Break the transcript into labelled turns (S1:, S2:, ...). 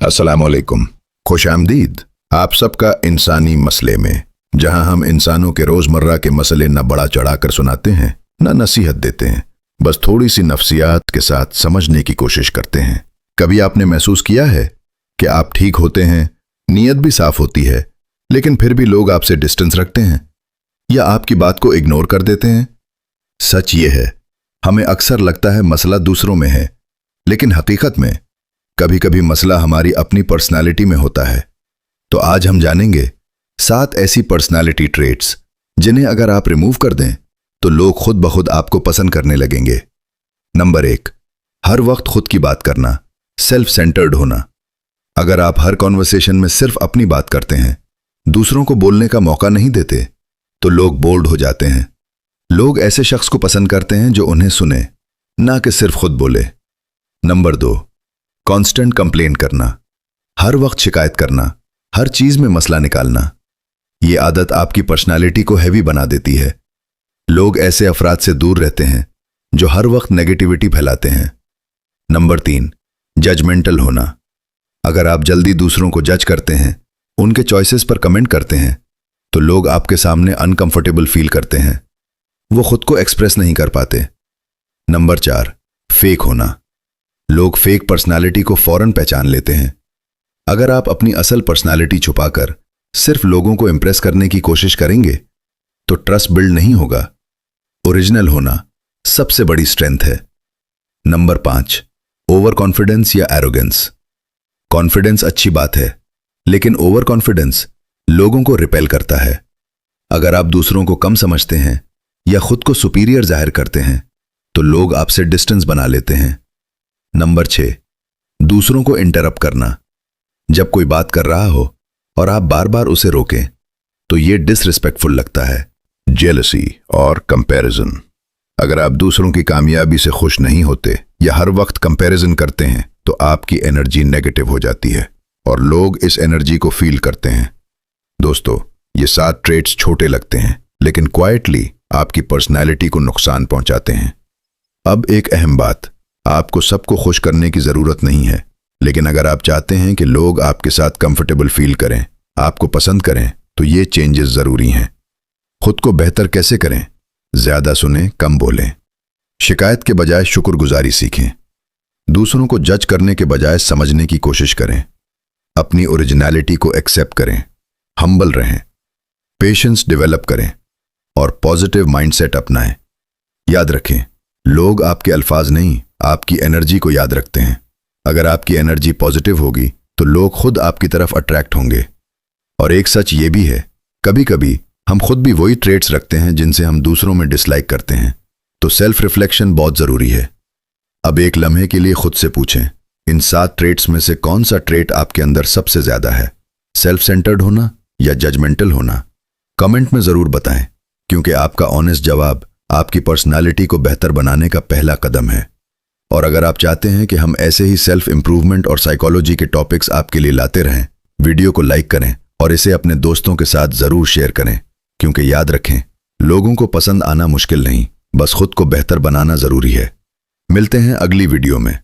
S1: अस्सलामुअलैकुम, खुश आमदीद आप सबका इंसानी मसले में, जहां हम इंसानों के रोजमर्रा के मसले न बड़ा चढ़ाकर सुनाते हैं न नसीहत देते हैं, बस थोड़ी सी नफ्सियात के साथ समझने की कोशिश करते हैं। कभी आपने महसूस किया है कि आप ठीक होते हैं, नीयत भी साफ होती है, लेकिन फिर भी लोग आपसे डिस्टेंस रखते हैं या आपकी बात को इग्नोर कर देते हैं? सच ये है, हमें अक्सर लगता है मसला दूसरों में है, लेकिन हकीकत में कभी कभी मसला हमारी अपनी पर्सनालिटी में होता है। तो आज हम जानेंगे 7 ऐसी पर्सनालिटी ट्रेट्स जिन्हें अगर आप रिमूव कर दें तो लोग खुद ब खुद आपको पसंद करने लगेंगे। नंबर 1, हर वक्त खुद की बात करना, सेल्फ सेंटर्ड होना। अगर आप हर कॉन्वर्सेशन में सिर्फ अपनी बात करते हैं, दूसरों को बोलने का मौका नहीं देते, तो लोग बोल्ड हो जाते हैं। लोग ऐसे शख्स को पसंद करते हैं जो उन्हें सुने, ना कि सिर्फ खुद बोले। नंबर 2, कांस्टेंट कंप्लेन करना, हर वक्त शिकायत करना, हर चीज में मसला निकालना। ये आदत आपकी पर्सनालिटी को हैवी बना देती है। लोग ऐसे अफराद से दूर रहते हैं जो हर वक्त नेगेटिविटी फैलाते हैं। नंबर 3, जजमेंटल होना। अगर आप जल्दी दूसरों को जज करते हैं, उनके चॉइसेस पर कमेंट करते हैं, तो लोग आपके सामने अनकंफर्टेबल फील करते हैं, वो खुद को एक्सप्रेस नहीं कर पाते। नंबर 4, फेक होना। लोग फेक पर्सनालिटी को फौरन पहचान लेते हैं। अगर आप अपनी असल पर्सनालिटी छुपाकर सिर्फ लोगों को इंप्रेस करने की कोशिश करेंगे तो ट्रस्ट बिल्ड नहीं होगा। ओरिजिनल होना सबसे बड़ी स्ट्रेंथ है। नंबर 5, ओवर कॉन्फिडेंस या एरोगेंस। कॉन्फिडेंस अच्छी बात है, लेकिन ओवर कॉन्फिडेंस लोगों को रिपेल करता है। अगर आप दूसरों को कम समझते हैं या खुद को सुपीरियर जाहिर करते हैं, तो लोग आपसे डिस्टेंस बना लेते हैं। नंबर 6, दूसरों को इंटरप्ट करना। जब कोई बात कर रहा हो और आप बार बार उसे रोकें, तो यह डिसरिस्पेक्टफुल लगता है। जेलसी और कंपैरिजन। अगर आप दूसरों की कामयाबी से खुश नहीं होते या हर वक्त कंपैरिजन करते हैं, तो आपकी एनर्जी नेगेटिव हो जाती है और लोग इस एनर्जी को फील करते हैं। दोस्तों, ये 7 ट्रेट्स छोटे लगते हैं, लेकिन क्वाइटली आपकी पर्सनैलिटी को नुकसान पहुंचाते हैं। अब एक अहम बात, आपको सबको खुश करने की जरूरत नहीं है, लेकिन अगर आप चाहते हैं कि लोग आपके साथ कंफर्टेबल फील करें, आपको पसंद करें, तो ये चेंजेस जरूरी हैं। खुद को बेहतर कैसे करें? ज्यादा सुनें, कम बोलें। शिकायत के बजाय शुक्रगुजारी सीखें। दूसरों को जज करने के बजाय समझने की कोशिश करें। अपनी ओरिजिनलिटी को एक्सेप्ट करें। हम्बल रहें। पेशेंस डेवलप करें और पॉजिटिव माइंडसेट अपनाएं। याद रखें, लोग आपके अल्फाज नहीं, आपकी एनर्जी को याद रखते हैं। अगर आपकी एनर्जी पॉजिटिव होगी तो लोग खुद आपकी तरफ अट्रैक्ट होंगे। और एक सच ये भी है, कभी कभी हम खुद भी वही ट्रेट्स रखते हैं जिनसे हम दूसरों में डिसलाइक करते हैं। तो सेल्फ रिफ्लेक्शन बहुत जरूरी है। अब एक लम्हे के लिए खुद से पूछें, इन 7 ट्रेट्स में से कौन सा ट्रेट आपके अंदर सबसे ज्यादा है? सेल्फ सेंटर्ड होना या जजमेंटल होना? कमेंट में जरूर बताएं, क्योंकि आपका ऑनेस्ट जवाब आपकी पर्सनालिटी को बेहतर बनाने का पहला कदम है। और अगर आप चाहते हैं कि हम ऐसे ही सेल्फ इंप्रूवमेंट और साइकोलॉजी के टॉपिक्स आपके लिए लाते रहें, वीडियो को लाइक करें और इसे अपने दोस्तों के साथ जरूर शेयर करें, क्योंकि याद रखें, लोगों को पसंद आना मुश्किल नहीं, बस खुद को बेहतर बनाना जरूरी है। मिलते हैं अगली वीडियो में।